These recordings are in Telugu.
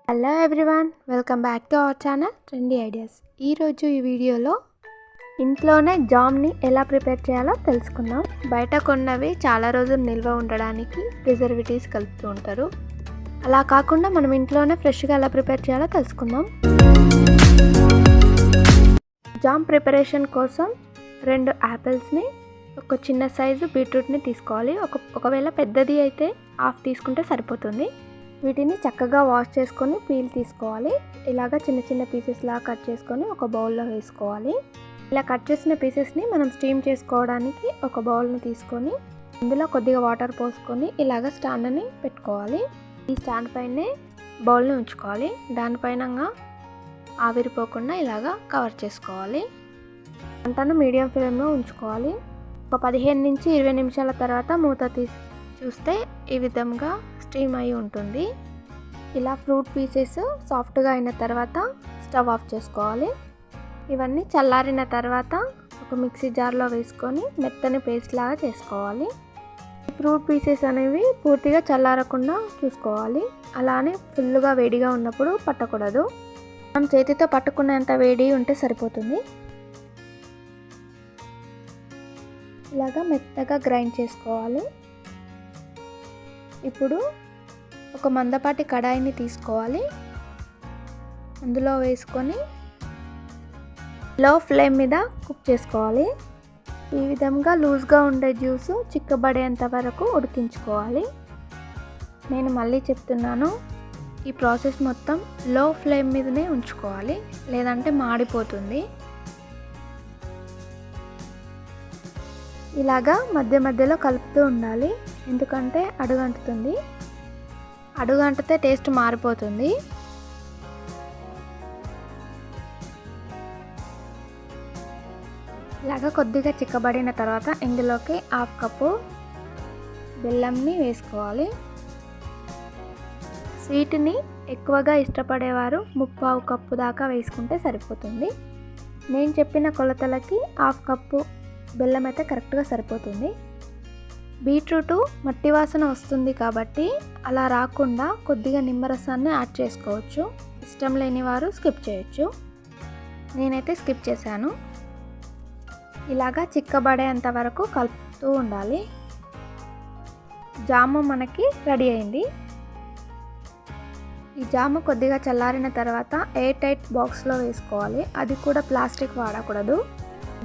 Hello everyone, welcome back to our channel trendy ideas. ఈరోజు ఈ వీడియోలో ఇంట్లోనే జామ్ని ఎలా ప్రిపేర్ చేయాలో తెలుసుకుందాం. బయట కొన్నవి చాలా రోజులు నిల్వ ఉండడానికి ప్రిజర్వేటివ్స్ కలుపుతూ ఉంటారు. అలా కాకుండా మనం ఇంట్లోనే ఫ్రెష్గా ఎలా ప్రిపేర్ చేయాలో తెలుసుకుందాం. జామ్ ప్రిపరేషన్ కోసం 2 యాపిల్స్ని, ఒక చిన్న సైజు బీట్రూట్ని తీసుకోవాలి. ఒకవేళ పెద్దది అయితే హాఫ్ తీసుకుంటే సరిపోతుంది. వీటిని చక్కగా వాష్ చేసుకొని పీల్ తీసుకోవాలి. ఇలాగా చిన్న చిన్న పీసెస్ లాగా కట్ చేసుకొని ఒక బౌల్లో వేసుకోవాలి. ఇలా కట్ చేసిన పీసెస్ని మనం స్టీమ్ చేసుకోవడానికి ఒక బౌల్ని తీసుకొని అందులో కొద్దిగా వాటర్ పోసుకొని ఇలాగ స్టాండ్ని పెట్టుకోవాలి. ఈ స్టాండ్ పైనే బౌల్ని ఉంచుకోవాలి. దానిపైన ఆవిరిపోకుండా ఇలాగా కవర్ చేసుకోవాలి. మంటను మీడియం ఫ్లేమ్లో ఉంచుకోవాలి. ఒక 15 నుంచి 20 నిమిషాల తర్వాత మూత తీసి చూస్తే ఈ విధంగా స్టీమ్ అయి ఉంటుంది. ఇలా ఫ్రూట్ పీసెస్ సాఫ్ట్గా అయిన తర్వాత స్టవ్ ఆఫ్ చేసుకోవాలి. ఇవన్నీ చల్లారిన తర్వాత ఒక మిక్సీ జార్లో వేసుకొని మెత్తని పేస్ట్ లాగా చేసుకోవాలి. ఫ్రూట్ పీసెస్ అనేవి పూర్తిగా చల్లారకుండా చూసుకోవాలి. అలానే ఫుల్గా వేడిగా ఉన్నప్పుడు పట్టకూడదు. మనం చేతితో పట్టుకునేంత వేడి ఉంటే సరిపోతుంది. ఇలాగా మెత్తగా గ్రైండ్ చేసుకోవాలి. ఇప్పుడు ఒక మందపాటి కడాయిని తీసుకోవాలి. అందులో వేసుకొని లో ఫ్లేమ్ మీద కుక్ చేసుకోవాలి. ఈ విధంగా లూజ్గా ఉండే జ్యూస్ చిక్కబడేంత వరకు ఉడికించుకోవాలి. నేను మళ్ళీ చెప్తున్నాను, ఈ ప్రాసెస్ మొత్తం లో ఫ్లేమ్ మీదనే ఉంచుకోవాలి, లేదంటే మాడిపోతుంది. ఇలాగా మధ్య మధ్యలో కలుపుతూ ఉండాలి, ఎందుకంటే అడుగంటుతుంది. అడుగంటితే టేస్ట్ మారిపోతుంది. ఇలాగా కొద్దిగా చిక్కబడిన తర్వాత ఇందులోకి 1/2 కప్పు బెల్లంని వేసుకోవాలి. స్వీట్ని ఎక్కువగా ఇష్టపడేవారు 3/4 కప్పు దాకా వేసుకుంటే సరిపోతుంది. నేను చెప్పిన కొలతలకి 1/2 కప్పు బెల్లం అయితే కరెక్ట్గా సరిపోతుంది. బీట్రూటు మట్టి వాసన వస్తుంది కాబట్టి అలా రాకుండా కొద్దిగా నిమ్మరసాన్ని యాడ్ చేసుకోవచ్చు. ఇష్టం లేని వారు స్కిప్ చేయొచ్చు. నేనైతే స్కిప్ చేశాను. ఇలాగా చిక్కబడేంత వరకు కలుపుతూ ఉండాలి. జాము మనకి రెడీ అయింది. ఈ జాము కొద్దిగా చల్లారిన తర్వాత ఎయిర్ టైట్ బాక్స్లో వేసుకోవాలి. అది కూడా ప్లాస్టిక్ వాడకూడదు,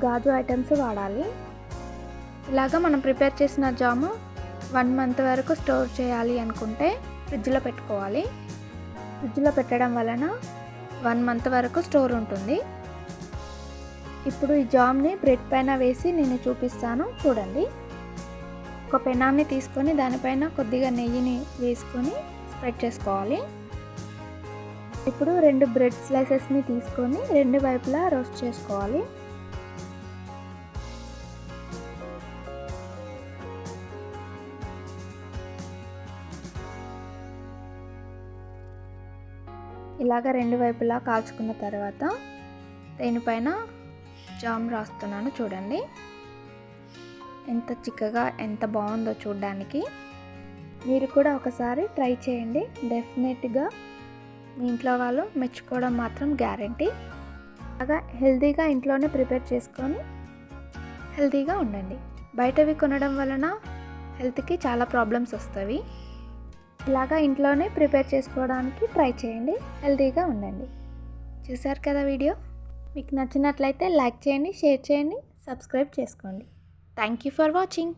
గాజు ఐటమ్స్ వాడాలి. ఇలాగా మనం ప్రిపేర్ చేసిన జాము 1 మంత్ వరకు స్టోర్ చేయాలి అనుకుంటే ఫ్రిడ్జ్లో పెట్టుకోవాలి. ఫ్రిడ్జ్లో పెట్టడం వలన 1 మంత్ వరకు స్టోర్ ఉంటుంది. ఇప్పుడు ఈ జామ్ని బ్రెడ్ పైన వేసి నేను చూపిస్తాను, చూడండి. ఒక పెనాన్ని తీసుకొని దానిపైన కొద్దిగా నెయ్యిని వేసుకొని స్ప్రెడ్ చేసుకోవాలి. ఇప్పుడు 2 బ్రెడ్ స్లైసెస్ని తీసుకొని 2 వైపులా రోస్ట్ చేసుకోవాలి. ఇలాగ 2 వైపులా కాల్చుకున్న తర్వాత దీనిపైన జామ్ రాస్తున్నాను, చూడండి. ఎంత చిక్కగా ఎంత బాగుందో చూడడానికి. మీరు కూడా ఒకసారి ట్రై చేయండి. డెఫినెట్గా మీ ఇంట్లో వాళ్ళు మెచ్చుకోవడం మాత్రం గ్యారంటీ. అలాగా హెల్తీగా ఇంట్లోనే ప్రిపేర్ చేసుకొని హెల్తీగా ఉండండి. బయటవి కొనడం వలన హెల్త్కి చాలా ప్రాబ్లమ్స్ వస్తాయి. ఇలాగా ఇంట్లోనే ప్రిపేర్ చేసుకోవడానికి ట్రై చేయండి, హెల్తీగా ఉండండి. చూసారు కదా వీడియో? మీకు నచ్చినట్లయితే లైక్ చేయండి, షేర్ చేయండి, సబ్స్క్రైబ్ చేసుకోండి. Thank you for watching.